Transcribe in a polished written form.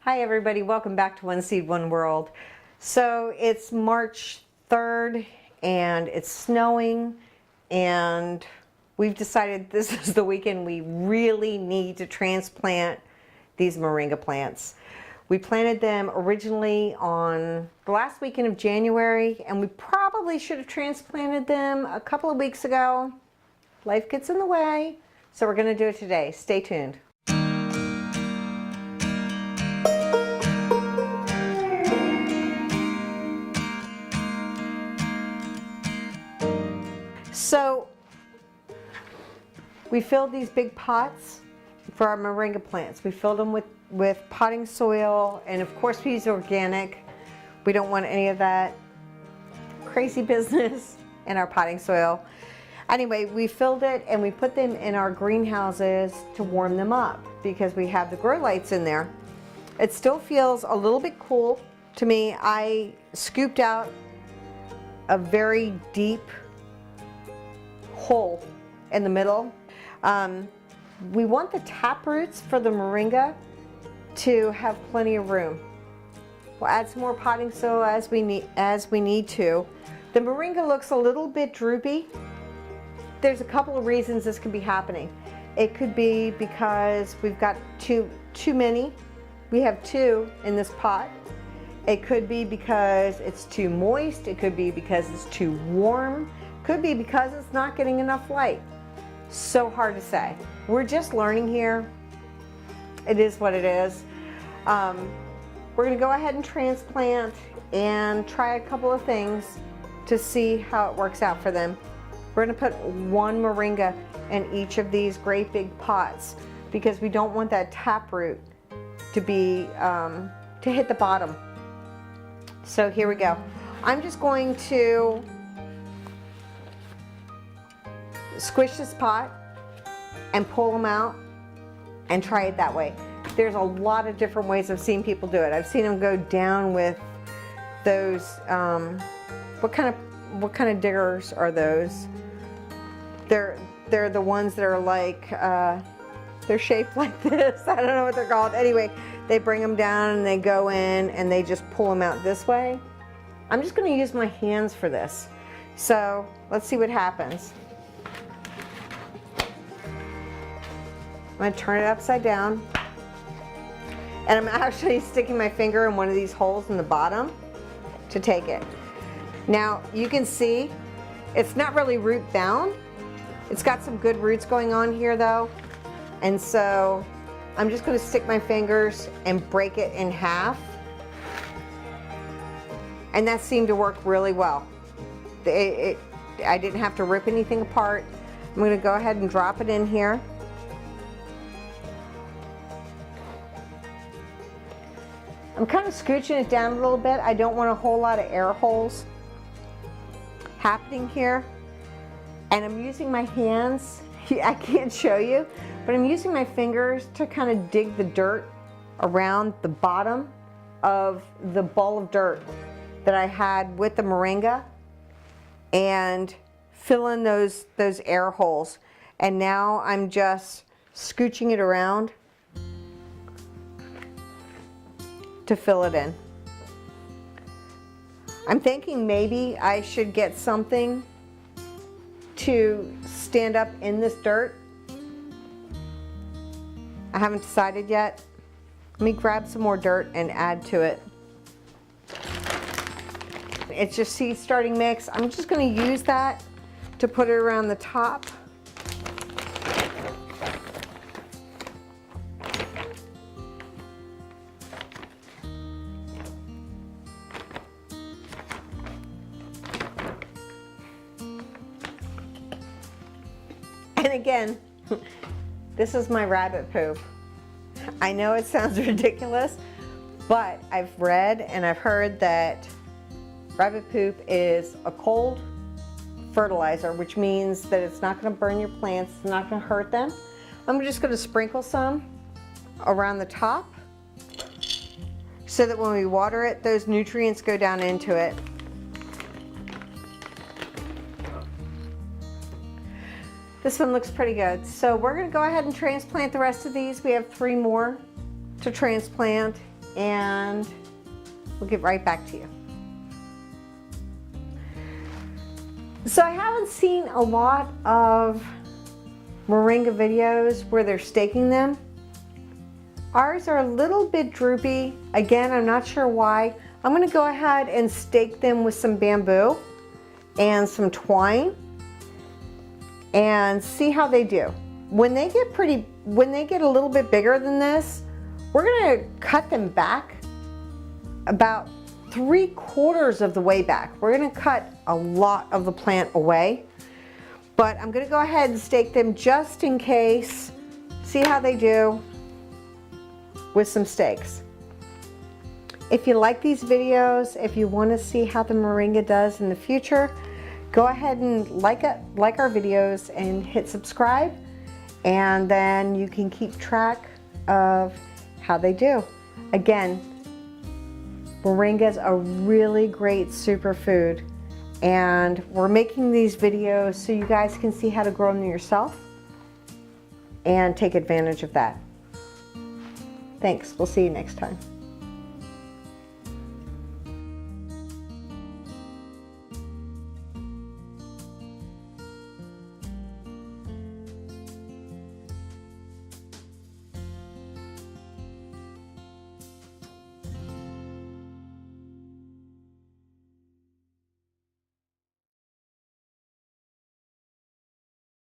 Hi everybody, welcome back to One Seed, One World. So it's March 3rd and it's snowing and we've decided this is the weekend we really need to transplant these moringa plants. We planted them originally on the last weekend of January and we probably should have transplanted them a couple of weeks ago. Life gets in the way, so we're going to do it today. Stay tuned. So we filled these big pots for our moringa plants. We filled them with potting soil, and of course we use organic. We don't want any of that crazy business in our potting soil. Anyway, we filled it and we put them in our greenhouses to warm them up because we have the grow lights in there. It still feels a little bit cool to me. I scooped out a very deep hole in the middle. We want the tap roots for the moringa to have plenty of room. We'll add some more potting soil as we need to. The moringa looks a little bit droopy. There's a couple of reasons this could be happening. It could be because we've got too many. We have two in this pot. It could be because it's too moist. It could be because it's too warm. Could be because it's not getting enough light. So hard to say. We're just learning here. It is what it is. We're going to go ahead and transplant and try a couple of things to see how it works out for them. We're going to put one moringa in each of these great big pots because we don't want that taproot to be to hit the bottom. So here we go. I'm just going to squish this pot and pull them out and try it that way. There's a lot of different ways I've seen people do it. I've seen them go down with those, what kind of diggers are those? They're the ones that are like, they're shaped like this. I don't know what they're called. Anyway, they bring them down and they go in and they just pull them out this way. I'm just going to use my hands for this. So let's see what happens. I'm going to turn it upside down, and I'm actually sticking my finger in one of these holes in the bottom to take it. Now you can see it's not really root bound. It's got some good roots going on here though, and so I'm just going to stick my fingers and break it in half, and that seemed to work really well. I didn't have to rip anything apart. I'm going to go ahead and drop it in here. I'm kind of scooching it down a little bit. I don't want a whole lot of air holes happening here. And I'm using my hands. I can't show you, but I'm using my fingers to kind of dig the dirt around the bottom of the ball of dirt that I had with the moringa and fill in those air holes. And now I'm just scooching it around to fill it in. I'm thinking maybe I should get something to stand up in this dirt. I haven't decided yet. Let me grab some more dirt and add to it. It's just seed starting mix. I'm just going to use that to put it around the top. And again, this is my rabbit poop. I know it sounds ridiculous, but I've read and I've heard that rabbit poop is a cold fertilizer, which means that it's not going to burn your plants, it's not going to hurt them. I'm just going to sprinkle some around the top so that when we water it, those nutrients go down into it. This one looks pretty good. So we're going to go ahead and transplant the rest of these. We have 3 more to transplant. and we'll get right back to you. So I haven't seen a lot of moringa videos where they're staking them. Ours are a little bit droopy. Again, I'm not sure why. I'm going to go ahead and stake them with some bamboo and some twine and see how they do. When they get a little bit bigger than this, we're going to cut them back about 3/4 of the way back. We're going to cut a lot of the plant away, but I'm going to go ahead and stake them just in case, see how they do with some stakes. If you like these videos, if you want to see how the moringa does in the future, go ahead and like our videos and hit subscribe, and then you can keep track of how they do. Again, moringa is a really great superfood, and we're making these videos so you guys can see how to grow them yourself and take advantage of that. Thanks. We'll see you next time.